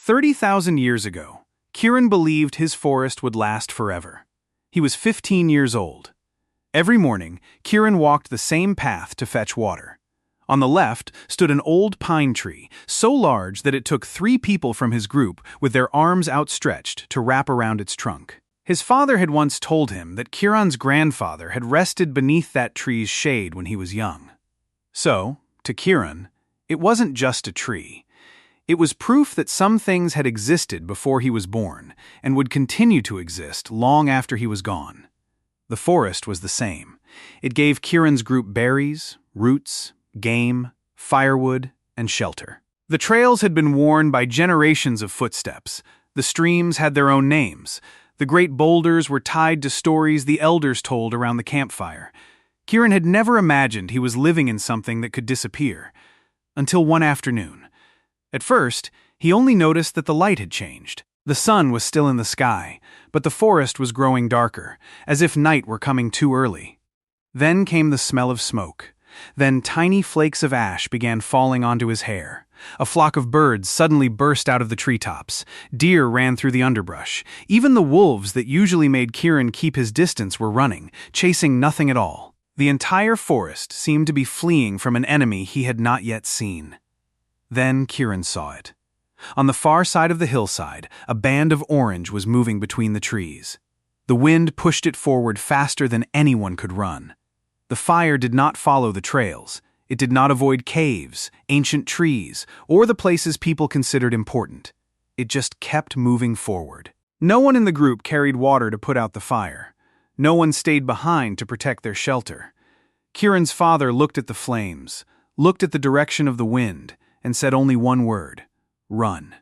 30,000 years ago, Kiran believed his forest would last forever. He was 15 years old. Every morning, Kiran walked the same path to fetch water. On the left stood an old pine tree, so large that it took 3 people from his group with their arms outstretched to wrap around its trunk. His father had once told him that Kiran's grandfather had rested beneath that tree's shade when he was young. So, to Kiran, it wasn't just a tree. It was proof that some things had existed before he was born and would continue to exist long after he was gone. The forest was the same. It gave Kiran's group berries, roots, game, firewood, and shelter. The trails had been worn by generations of footsteps. The streams had their own names. The great boulders were tied to stories the elders told around the campfire. Kiran had never imagined he was living in something that could disappear. Until one afternoon. At first, he only noticed that the light had changed. The sun was still in the sky, but the forest was growing darker, as if night were coming too early. Then came the smell of smoke. Then tiny flakes of ash began falling onto his hair. A flock of birds suddenly burst out of the treetops. Deer ran through the underbrush. Even the wolves that usually made Kiran keep his distance were running, chasing nothing at all. The entire forest seemed to be fleeing from an enemy he had not yet seen. Then Kiran saw it. On the far side of the hillside, a band of orange was moving between the trees. The wind pushed it forward faster than anyone could run. The fire did not follow the trails. It did not avoid caves, ancient trees, or the places people considered important. It just kept moving forward. No one in the group carried water to put out the fire. No one stayed behind to protect their shelter. Kiran's father looked at the flames, looked at the direction of the wind, and said only one word: run.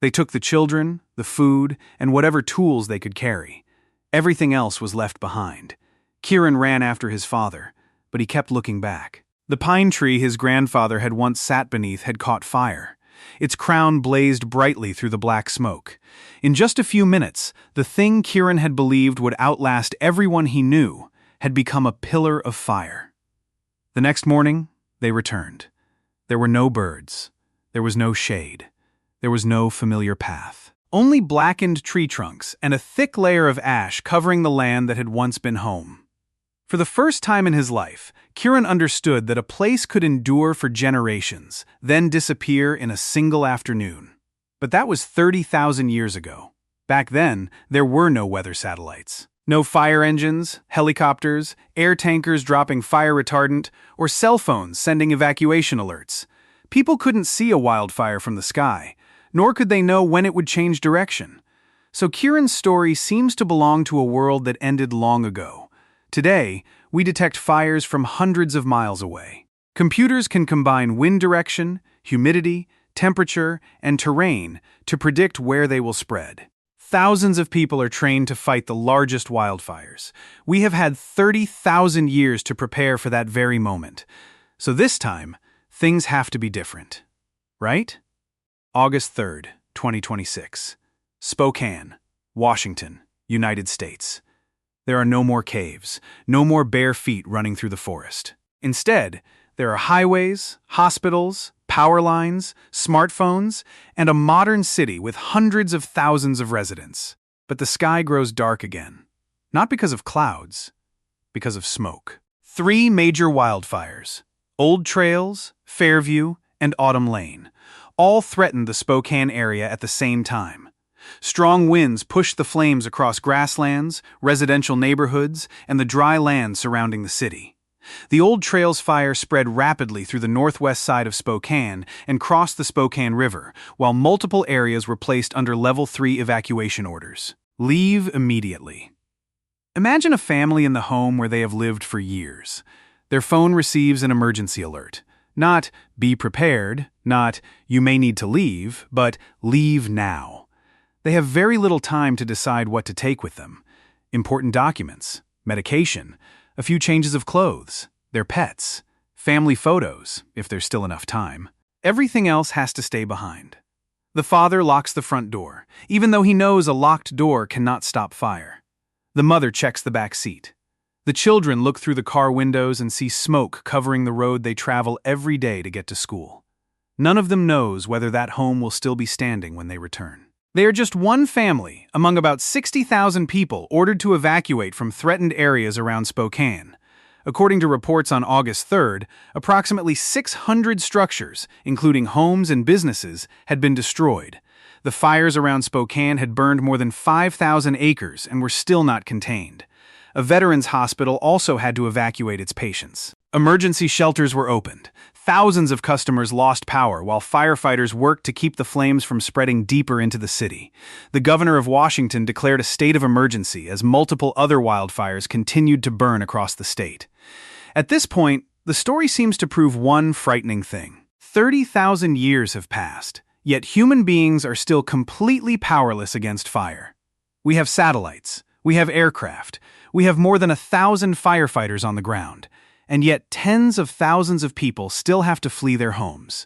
They took the children, the food, and whatever tools they could carry. Everything else was left behind. Kiran ran after his father, but he kept looking back. The pine tree his grandfather had once sat beneath had caught fire. Its crown blazed brightly through the black smoke. In just a few minutes, the thing Kiran had believed would outlast everyone he knew had become a pillar of fire. The next morning, they returned. There were no birds. There was no shade. There was no familiar path. Only blackened tree trunks and a thick layer of ash covering the land that had once been home. For the first time in his life, Kiran understood that a place could endure for generations, then disappear in a single afternoon. But that was 30,000 years ago. Back then, there were no weather satellites. No fire engines, helicopters, air tankers dropping fire retardant, or cell phones sending evacuation alerts. People couldn't see a wildfire from the sky, nor could they know when it would change direction. So Kiran's story seems to belong to a world that ended long ago. Today, we detect fires from hundreds of miles away. Computers can combine wind direction, humidity, temperature, and terrain to predict where they will spread. Thousands of people are trained to fight the largest wildfires. We have had 30,000 years to prepare for that very moment. So this time, things have to be different. Right? August 3rd, 2026. Spokane, Washington, United States. There are no more caves, no more bare feet running through the forest. Instead, there are highways, hospitals, power lines, smartphones, and a modern city with hundreds of thousands of residents. But the sky grows dark again. Not because of clouds, because of smoke. 3 major wildfires, Old Trails, Fairview, and Autumn Lane, all threatened the Spokane area at the same time. Strong winds pushed the flames across grasslands, residential neighborhoods, and the dry land surrounding the city. The Old Trails fire spread rapidly through the northwest side of Spokane and crossed the Spokane River, while multiple areas were placed under Level 3 evacuation orders. Leave immediately. Imagine a family in the home where they have lived for years. Their phone receives an emergency alert. Not, be prepared, not, you may need to leave, but leave now. They have very little time to decide what to take with them. Important documents, medication, a few changes of clothes, their pets, family photos, if there's still enough time. Everything else has to stay behind. The father locks the front door, even though he knows a locked door cannot stop fire. The mother checks the back seat. The children look through the car windows and see smoke covering the road they travel every day to get to school. None of them knows whether that home will still be standing when they return. They are just one family among about 60,000 people ordered to evacuate from threatened areas around Spokane. According to reports on August 3rd, approximately 600 structures, including homes and businesses, had been destroyed. The fires around Spokane had burned more than 5,000 acres and were still not contained. A veterans hospital also had to evacuate its patients. Emergency shelters were opened. Thousands of customers lost power while firefighters worked to keep the flames from spreading deeper into the city. The governor of Washington declared a state of emergency as multiple other wildfires continued to burn across the state. At this point, the story seems to prove one frightening thing. 30,000 years have passed, yet human beings are still completely powerless against fire. We have satellites, we have aircraft, we have more than 1,000 firefighters on the ground, and yet tens of thousands of people still have to flee their homes.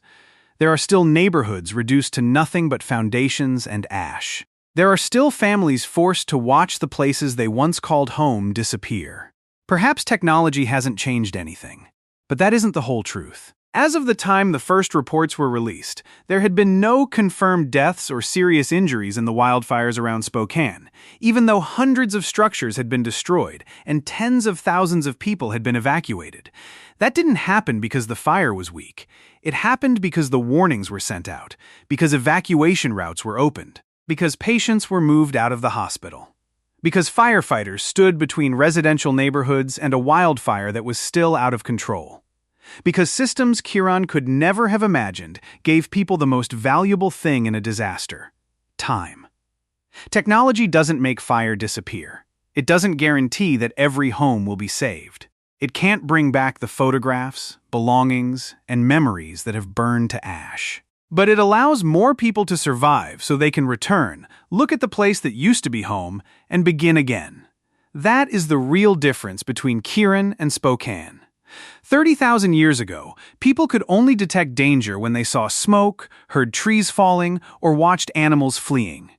There are still neighborhoods reduced to nothing but foundations and ash. There are still families forced to watch the places they once called home disappear. Perhaps technology hasn't changed anything, but that isn't the whole truth. As of the time the first reports were released, there had been no confirmed deaths or serious injuries in the wildfires around Spokane, even though hundreds of structures had been destroyed and tens of thousands of people had been evacuated. That didn't happen because the fire was weak. It happened because the warnings were sent out, because evacuation routes were opened, because patients were moved out of the hospital, because firefighters stood between residential neighborhoods and a wildfire that was still out of control. Because systems Kiran could never have imagined gave people the most valuable thing in a disaster: time. Technology doesn't make fire disappear. It doesn't guarantee that every home will be saved. It can't bring back the photographs, belongings, and memories that have burned to ash. But it allows more people to survive so they can return, look at the place that used to be home, and begin again. That is the real difference between Kiran and Spokane. 30,000 years ago, people could only detect danger when they saw smoke, heard trees falling, or watched animals fleeing.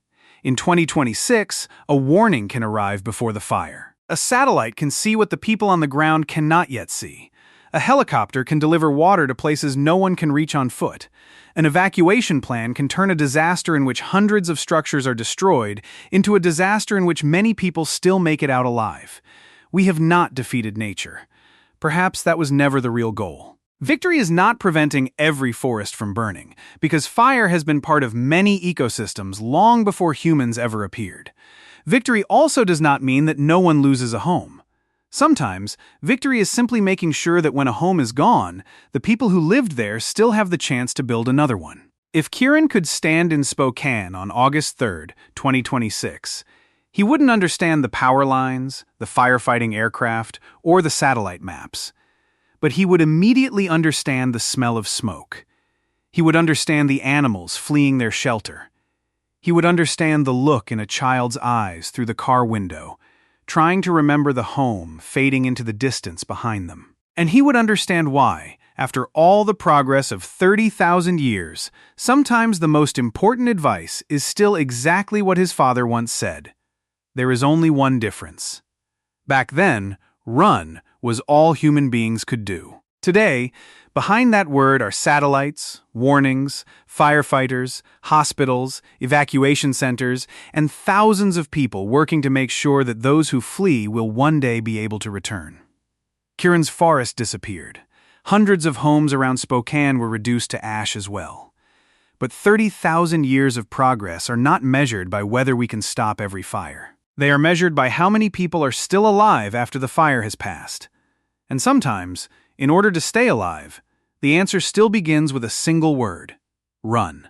In 2026, a warning can arrive before the fire. A satellite can see what the people on the ground cannot yet see. A helicopter can deliver water to places no one can reach on foot. An evacuation plan can turn a disaster in which hundreds of structures are destroyed into a disaster in which many people still make it out alive. We have not defeated nature. Perhaps that was never the real goal. Victory is not preventing every forest from burning, because fire has been part of many ecosystems long before humans ever appeared. Victory also does not mean that no one loses a home. Sometimes, victory is simply making sure that when a home is gone, the people who lived there still have the chance to build another one. If Kiran could stand in Spokane on August 3rd, 2026, he wouldn't understand the power lines, the firefighting aircraft, or the satellite maps. But he would immediately understand the smell of smoke. He would understand the animals fleeing their shelter. He would understand the look in a child's eyes through the car window, trying to remember the home fading into the distance behind them. And he would understand why, after all the progress of 30,000 years, sometimes the most important advice is still exactly what his father once said: there is only one difference. Back then, run was all human beings could do. Today, behind that word are satellites, warnings, firefighters, hospitals, evacuation centers, and thousands of people working to make sure that those who flee will one day be able to return. Kiran's forest disappeared. Hundreds of homes around Spokane were reduced to ash as well. But 30,000 years of progress are not measured by whether we can stop every fire. They are measured by how many people are still alive after the fire has passed. And sometimes, in order to stay alive, the answer still begins with a single word: run.